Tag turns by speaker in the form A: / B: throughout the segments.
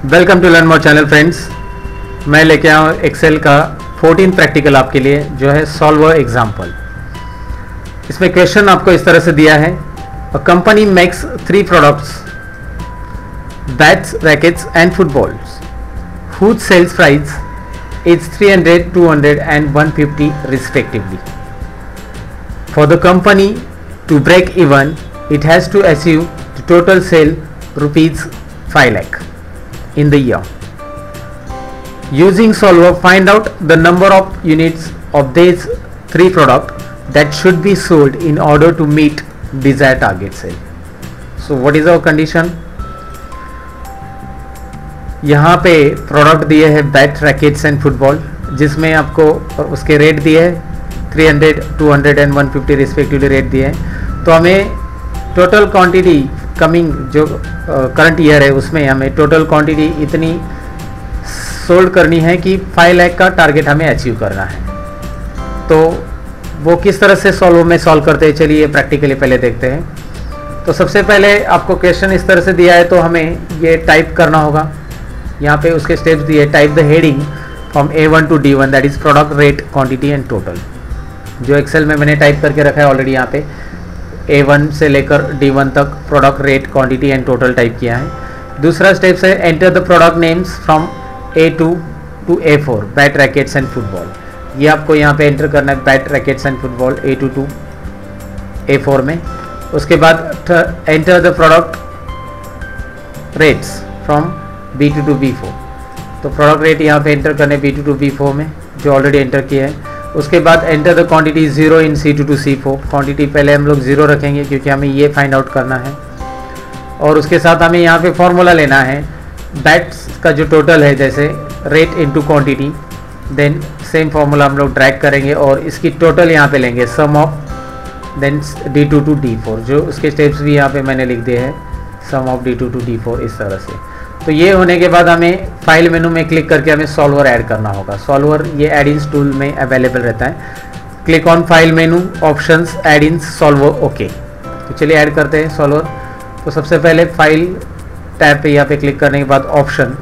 A: Welcome to learn more channel friends. मैं लेके आया हूँ एक्सेल का 14 प्रैक्टिकल आपके लिए, जो है सॉल्वर एग्जाम्पल। इसमें क्वेश्चन आपको इस तरह से दिया है, a company makes 3 products, bats, rackets and footballs, whose sales price is 300, 200 and 150 respectively. For the company to break even, it has to achieve the total sale rupees 5 lakh in the year. Using solver, find out the number of units of these 3 products that should be sold in order to meet desired target sale. So what is our condition? यहाँ पे product दिए हैं bat, rackets and football, जिसमें आपको उसके rate दिए हैं 300, 200 and 150 respectively rate दिए हैं। तो हमें टोटल क्वांटिटी कमिंग जो करंट ईयर है उसमें हमें टोटल क्वांटिटी इतनी सोल्ड करनी है कि 5 लाख का टारगेट हमें अचीव करना है। तो वो किस तरह से सॉल्व करते हैं, चलिए प्रैक्टिकली पहले देखते हैं। तो सबसे पहले आपको क्वेश्चन इस तरह से दिया है, तो हमें ये टाइप करना होगा। यहाँ पे उसके स्टेप्स दिए, type the heading from A1 to D1, that is product, rate, quantity and total. जो एक्सेल में मैंने टाइप करके रखा है ऑलरेडी, यहाँ पे A1 से लेकर D1 तक product, rate, quantity and total type किया है। दूसरा स्टेप है enter the product names from A2 to A4, bat, rackets and football. ये आपको यहाँ पे एंटर करना है, bat, rackets and football A2 to A4 में। उसके बाद enter the product rates from B2 to B4, तो प्रोडक्ट रेट यहाँ पे एंटर करने B2 टू B4 में, जो ऑलरेडी एंटर किया है। उसके बाद enter the quantity 0 in C2 to C4, quantity पहले हम लोग 0 रखेंगे क्योंकि हमें ये फाइंड आउट करना है। और उसके साथ हमें यहाँ पे फॉर्मूला लेना है बैट्स का जो टोटल है, जैसे rate into quantity, then same formula हम लोग ड्रैग करेंगे और इसकी टोटल यहाँ पे लेंगे, सम of, then D2 to D4, जो उसके स्टेप्स भी यहाँ पे मैंने लिख दिए हैं, सम ऑफ D2 टू D4 इस तरह से। तो ये होने के बाद हमें फाइल मेनू में क्लिक करके हमें सॉल्वर ऐड करना होगा। सॉल्वर ये एड-इन्स टूल में अवेलेबल रहता है। Click on file menu, options, add ins, solver, okay. तो चलिए ऐड करते हैं सॉल्वर। तो सबसे पहले फाइल टैब पे यहाँ पे क्लिक करने के बाद ऑप्शन,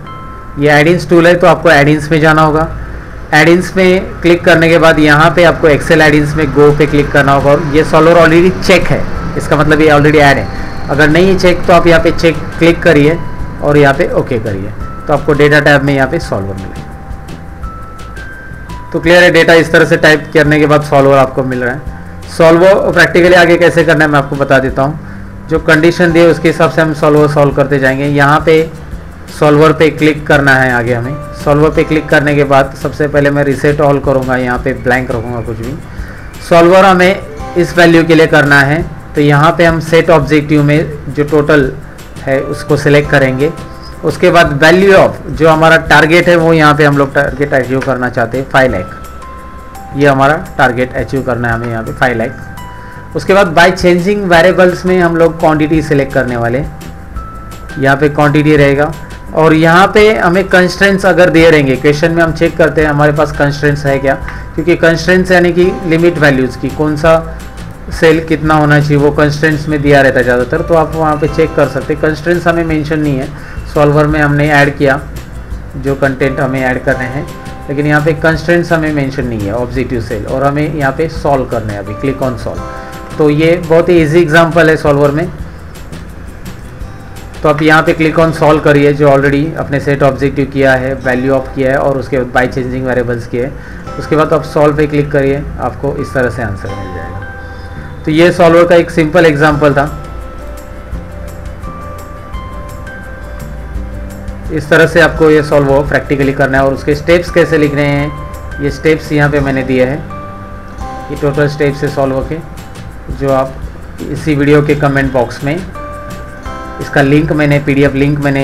A: ये एड-इन्स टूल है तो आपको एड-इन्स में जाना होगा। एड-इन्स में क्लिक करने के बाद यहाँ पे आपको एक्सेल एड-इन्स में गो पे क्लिक करना होगा। और ये सॉल्वर ऑलरेडी चेक है, इसका मतलब ये ऑलरेडी ऐड है। अगर नहीं है चेक तो आप यहाँ पे चेक क्लिक करिए और यहाँ पे ओके करिए, तो आपको डेटा टैब में यहाँ पे सॉल्वर मिलेगा। तो क्लियर है, डेटा इस तरह से टाइप करने के बाद सॉल्वर आपको मिल रहा है। सॉल्वर प्रैक्टिकली आगे कैसे करना है मैं आपको बता देता हूँ। जो कंडीशन दी है उसके हिसाब से हम सॉल्वर सॉल्व करते जाएंगे। यहाँ पे सॉल्वर पे क्लिक करना है। आगे हमें सॉल्वर पे क्लिक करने के बाद सबसे पहले मैं रिसेट ऑल करूँगा, यहाँ पे ब्लैंक रखूँगा कुछ भी। सॉल्वर हमें इस वैल्यू के लिए करना है, तो यहाँ पे हम सेट ऑब्जेक्टिव में जो टोटल है उसको सिलेक्ट करेंगे। उसके बाद वैल्यू ऑफ, जो हमारा टारगेट है वो यहाँ पे हम लोग टारगेट अचीव करना चाहते हैं 5 लाख। ये हमारा टारगेट अचीव करना है हमें यहाँ पे 5 लाख। उसके बाद बाय चेंजिंग वेरिएबल्स में हम लोग क्वांटिटी सिलेक्ट करने वाले, यहाँ पे क्वांटिटी रहेगा। और यहाँ पे हमें कंस्ट्रेंट्स अगर दिए रहेंगे, क्वेश्चन में हम चेक करते हैं हमारे पास कंस्ट्रेंट्स है क्या, क्योंकि कंस्ट्रेंट्स यानी कि लिमिट वैल्यूज़ की, कौन सा सेल कितना होना चाहिए वो कंस्ट्रेंट्स में दिया रहता है ज़्यादातर, तो आप वहाँ पे चेक कर सकते हैं। कंस्ट्रेंट्स हमें मेंशन नहीं है, सॉल्वर में हमने ऐड किया जो कंटेंट हमें ऐड करने हैं, लेकिन यहाँ पे कंस्ट्रेंट्स हमें मेंशन नहीं है, ऑब्जेक्टिव सेल। और हमें यहाँ पे सॉल्व करने हैं, अभी क्लिक ऑन सॉल्व। तो ये बहुत ही ईजी एग्जाम्पल है सॉल्वर में। तो आप यहाँ पे क्लिक ऑन सॉल्व करिए, जो ऑलरेडी अपने सेट ऑब्जेक्टिव किया है, वैल्यू ऑफ किया है और उसके बाद बाय चेंजिंग वेरिएबल्स किए। उसके बाद आप सॉल्व पे क्लिक करिए, आपको इस तरह से आंसर मिल जाएगा। तो ये सॉल्वर का एक सिंपल एग्जांपल था। इस तरह से आपको ये सॉल्वर प्रैक्टिकली करना है। और उसके स्टेप्स कैसे लिखने हैं, ये स्टेप्स यहाँ पे मैंने दिए हैं। ये टोटल स्टेप्स है सॉल्वर के, जो आप इसी वीडियो के कमेंट बॉक्स में इसका लिंक मैंने, PDF लिंक मैंने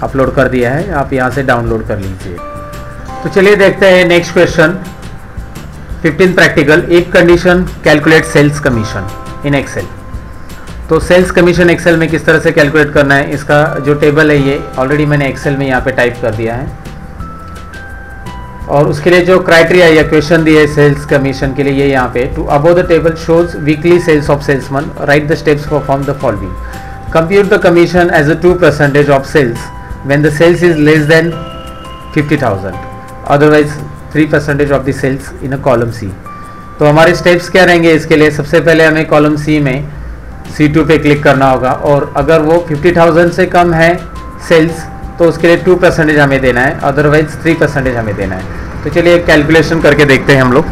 A: अपलोड कर दिया है, आप यहाँ से डाउनलोड कर लीजिए। तो चलिए देखते हैं नेक्स्ट क्वेश्चन 15 प्रैक्टिकल। एक condition, calculate sales commission in Excel. तो सेल्स कमीशन एक्सेल में किस तरह से कैलकुलेट करना है, इसका जो टेबल है ये ऑलरेडी मैंने एक्सेल में यहाँ पे टाइप कर दिया है। और उसके लिए जो क्राइटेरिया या क्वेश्चन दिए है सेल्स कमीशन के लिए, ये यहाँ पे two above the table shows weekly sales of salesman, write the steps perform the following, compute the commission as a 2% of sales when the sales is less than 50,000, otherwise 3% of the sales in a column C. तो हमारे steps क्या रहेंगे इसके लिए? सबसे पहले हमें column C में C2 पे क्लिक करना होगा, और अगर वो 50,000 से कम है सेल्स तो उसके लिए 2% हमें देना है, अदरवाइज 3% हमें देना है। तो चलिए एक कैलकुलेशन करके देखते हैं हम लोग।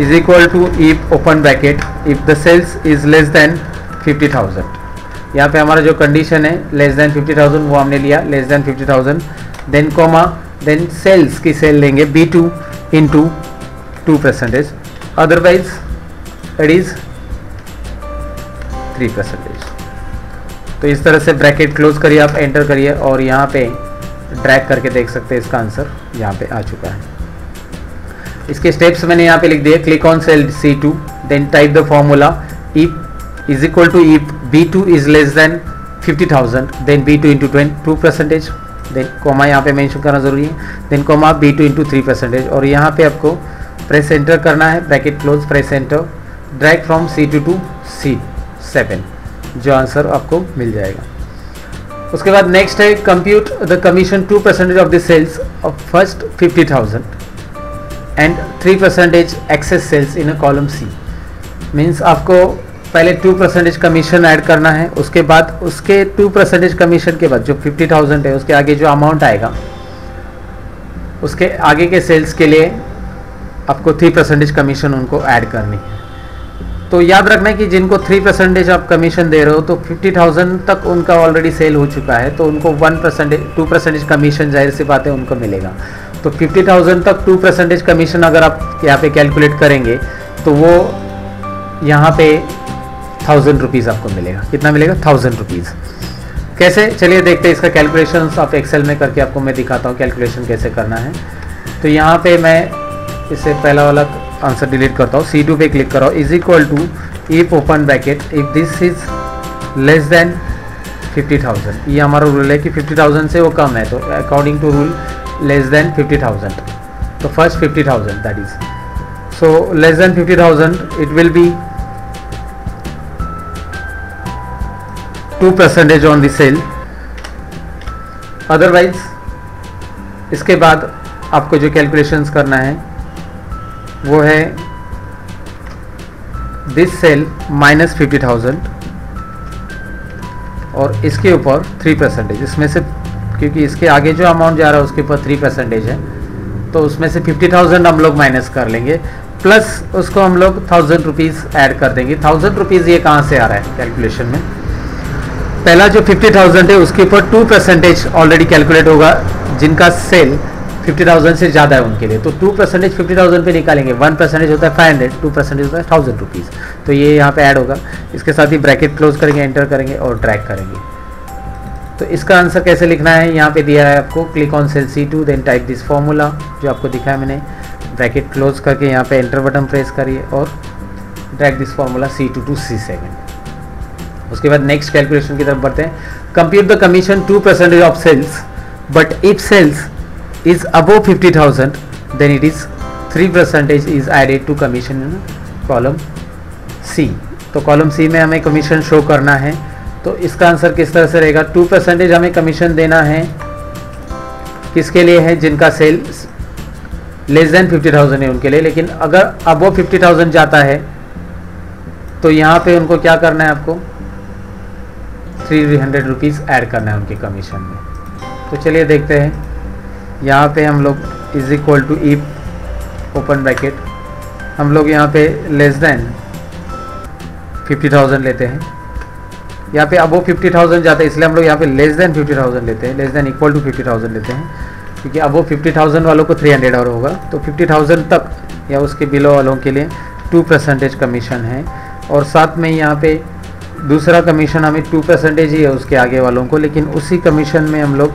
A: Is equal to if open bracket if the sales is less than 50,000, यहाँ पे हमारा जो कंडीशन है लेस देन 50,000 वो हमने लिया, less than 50,000, then comma, then sales की सेल लेंगे B2 into 2%, otherwise it is 3%। तो इस तरह से ब्रैकेट क्लोज करिए, आप एंटर करिए और यहाँ पे ड्रैग करके देख सकते हैं इसका आंसर यहाँ पे आ चुका है। इसके स्टेप्स मैंने यहाँ पे लिख दिए। Click on cell C2, then type the formula if is equal to if B2 is less than 50,000, then B2 into 2%, then comma यहाँ पे मेंशन करना जरूरी है, देन कोमा B2 इंटू 3%, और यहाँ पे आपको प्रेस एंटर करना है, bracket close, press enter, drag from C2 to C7, जो आंसर आपको मिल जाएगा। उसके बाद नेक्स्ट है compute the commission 2% of the sales of first 50,000 and 3% excess sales in a column C. Means आपको पहले 2% कमीशन ऐड करना है, उसके बाद उसके 2% कमीशन के बाद जो 50,000 है उसके आगे जो अमाउंट आएगा उसके आगे के सेल्स के लिए आपको 3% कमीशन उनको ऐड करनी है। तो याद रखना है कि जिनको 3% आप कमीशन दे रहे हो तो 50,000 तक उनका ऑलरेडी सेल हो चुका है, तो उनको 2% कमीशन जाहिर सी बात है उनको मिलेगा। तो 50,000 तक 2% कमीशन अगर आप यहाँ पे कैलकुलेट करेंगे तो वो यहाँ पे 1,000 रुपीज़ आपको मिलेगा। कितना मिलेगा? 1,000 रुपीज़। कैसे? चलिए देखते हैं इसका कैलकुलेशन आप एक्सेल में करके आपको मैं दिखाता हूँ कैलकुलेशन कैसे करना है। तो यहाँ पे मैं इससे पहला वाला आंसर डिलीट करता हूँ, C2 पे क्लिक करो, is equal to if open bracket if this is less than 50,000, ये हमारा रूल है कि 50,000 से वो कम है, तो according to rule less than 50,000, तो first 50,000 that is, so less than 50,000 it will be 2% on the sale, otherwise इसके बाद आपको जो कैलकुलेशंस करना है वो है दिस सेल माइनस 50,000 और इसके ऊपर 3%, इसमें से क्योंकि इसके आगे जो अमाउंट जा रहा है उसके ऊपर 3% है, तो उसमें से 50,000 हम लोग माइनस कर लेंगे, प्लस उसको हम लोग 1,000 रुपीज़ ऐड कर देंगे। 1,000 रुपीज़ ये कहाँ से आ रहा है कैलकुलेशन में? पहला जो 50,000 है उसके ऊपर 2% ऑलरेडी कैलकुलेट होगा, जिनका सेल 50,000 से ज़्यादा है उनके लिए, तो 2% 50,000 पे निकालेंगे, 1% होता है 500, 2% होता है 1,000 रुपीज़, तो ये यहाँ पे ऐड होगा। इसके साथ ही ब्रैकेट क्लोज करेंगे, एंटर करेंगे और ड्रैग करेंगे। तो इसका आंसर कैसे लिखना है यहाँ पे दिया है आपको, click on cell C2, then type this formula जो आपको दिखाया मैंने, ब्रैकेट क्लोज करके यहाँ पे एंटर बटन प्रेस करिए और drag this formula C2 to C7। उसके बाद नेक्स्ट कैलकुलेशन की तरफ बढ़ते हैं। Compute the commission 2% of sales, but if sales is above 50,000 then it is 3% is added to commission in column C। तो column C में हमें कमीशन शो करना है, तो इसका आंसर किस तरह से रहेगा? 2% हमें कमीशन देना है, किसके लिए है? जिनका सेल लेस देन 50,000 है उनके लिए, लेकिन अगर अबव 50,000 जाता है तो यहाँ पे उनको क्या करना है? आपको 300 रुपीज़ ऐड करना है उनके कमीशन में। तो चलिए देखते हैं, यहाँ पे हम लोग is equal to if open bracket, हम लोग यहाँ पे लेस देन 50,000 लेते हैं, यहाँ पे अबव 50,000 जाता है इसलिए हम लोग यहाँ पे लेस देन 50,000 लेते हैं, लेस देन इक्वल टू 50,000 लेते हैं, क्योंकि अबव 50,000 वालों को 300 और होगा, तो 50,000 तक या उसके बिलो वालों के लिए 2% कमीशन है, और साथ में यहाँ पे दूसरा कमीशन हमें 2% ही है उसके आगे वालों को, लेकिन उसी कमीशन में हम लोग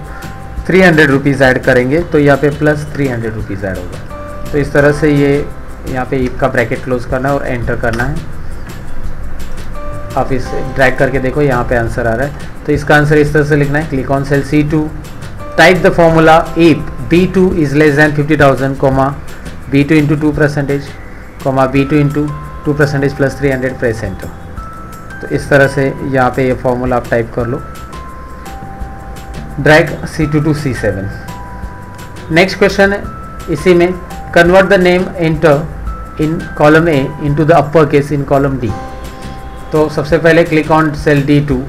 A: 300 रुपीज़ ऐड करेंगे, तो यहाँ पे प्लस 300 रुपीज़ ऐड होगा। तो इस तरह से ये यहाँ पे इफ का ब्रैकेट क्लोज करना है और एंटर करना है। आप इसे ड्रैग करके देखो, यहाँ पे आंसर आ रहा है। तो इसका आंसर इस तरह से लिखना है, click on cell C2, type the formula if B2 is less than 50,000, comma B2 into 2%, comma B2 into 2% plus 300, press enter. तो इस तरह से यहाँ पे ये फॉर्मूला आप टाइप कर लो। Drag C2 to C7। Next question है इसी में, convert the name enter in column A into the upper case in column D. तो सबसे पहले click on cell D2,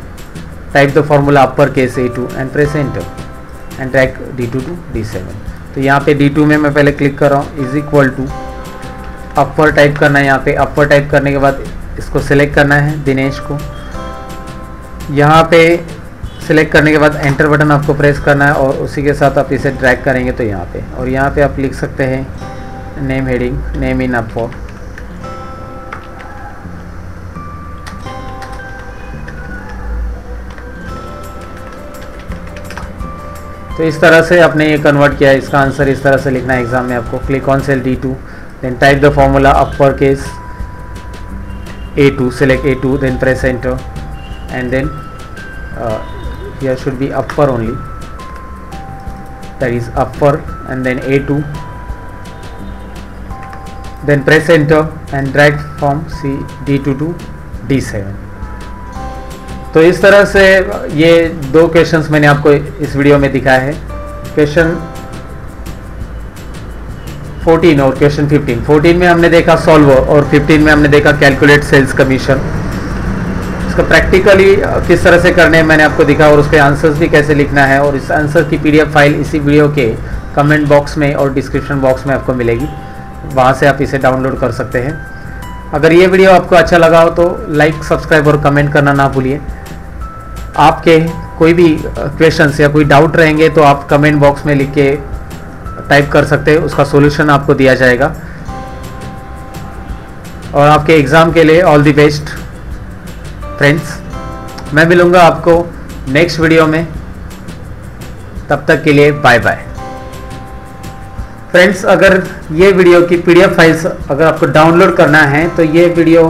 A: type the formula upper case A2 and press enter and drag D2 to D7। तो यहाँ पे D2 में मैं पहले click कर रहा हूँ, is equal to upper type करना है। यहाँ पे अपर टाइप करने के बाद इसको सिलेक्ट करना है दिनेश को। यहाँ पे सिलेक्ट करने के बाद एंटर बटन आपको प्रेस करना है और उसी के साथ आप इसे ड्रैग करेंगे तो यहाँ पे, और यहाँ पे आप लिख सकते हैं नेम हेडिंग, नेम इन अपर। तो इस तरह से आपने ये कन्वर्ट किया है। इसका आंसर इस तरह से लिखना है एग्जाम में आपको। Click on cell D2, then type the formula upper case A2, select A2, then press enter, and then here should be upper only, that is upper, and then A2, then press enter and drag from D2 to D7। तो इस तरह से ये दो questions मैंने आपको इस video में दिखाया है, क्वेश्चन 14 और क्वेश्चन 15। 14 में हमने देखा सॉल्वर और 15 में हमने देखा कैलकुलेट सेल्स कमीशन। इसका प्रैक्टिकली किस तरह से करने मैंने आपको दिखा और उसके आंसर्स भी कैसे लिखना है, और इस आंसर की PDF फाइल इसी वीडियो के कमेंट बॉक्स में और डिस्क्रिप्शन बॉक्स में आपको मिलेगी, वहाँ से आप इसे डाउनलोड कर सकते हैं। अगर ये वीडियो आपको अच्छा लगा हो तो लाइक, सब्सक्राइब और कमेंट करना ना भूलिए। आपके कोई भी क्वेश्चंस या कोई डाउट रहेंगे तो आप कमेंट बॉक्स में लिख के टाइप कर सकते हैं, उसका सॉल्यूशन आपको दिया जाएगा। और आपके एग्ज़ाम के लिए ऑल द बेस्ट फ्रेंड्स। मैं मिलूँगा आपको नेक्स्ट वीडियो में, तब तक के लिए बाय बाय। फ्रेंड्स, अगर ये वीडियो की PDF फाइल्स अगर आपको डाउनलोड करना है तो ये वीडियो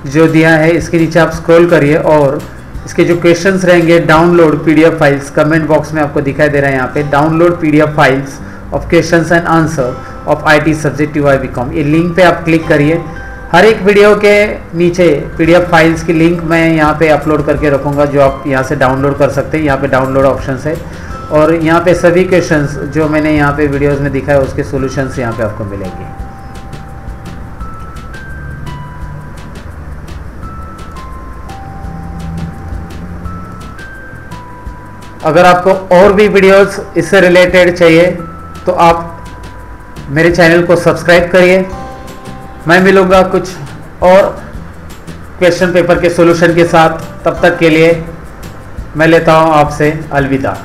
A: जो दिया है इसके नीचे आप स्क्रॉल करिए और इसके जो क्वेश्चंस रहेंगे download PDF files, comment box में आपको दिखाई दे रहा है यहाँ पे download PDF files of questions and answer of IT subject UI BCom। ये लिंक पे आप क्लिक करिए। हर एक वीडियो के नीचे PDF फाइल्स की लिंक मैं यहाँ पे अपलोड करके रखूँगा, जो आप यहाँ से डाउनलोड कर सकते हैं। यहाँ पे डाउनलोड ऑप्शन है और यहाँ पे सभी क्वेश्चंस जो मैंने यहाँ पे वीडियोस में दिखाया उसके सॉल्यूशंस यहाँ पे आपको मिलेंगे। अगर आपको और भी वीडियोस इससे रिलेटेड चाहिए तो आप मेरे चैनल को सब्सक्राइब करिए। मैं मिलूँगा कुछ और क्वेश्चन पेपर के सॉल्यूशन के साथ। तब तक के लिए मैं लेता हूँ आपसे अलविदा।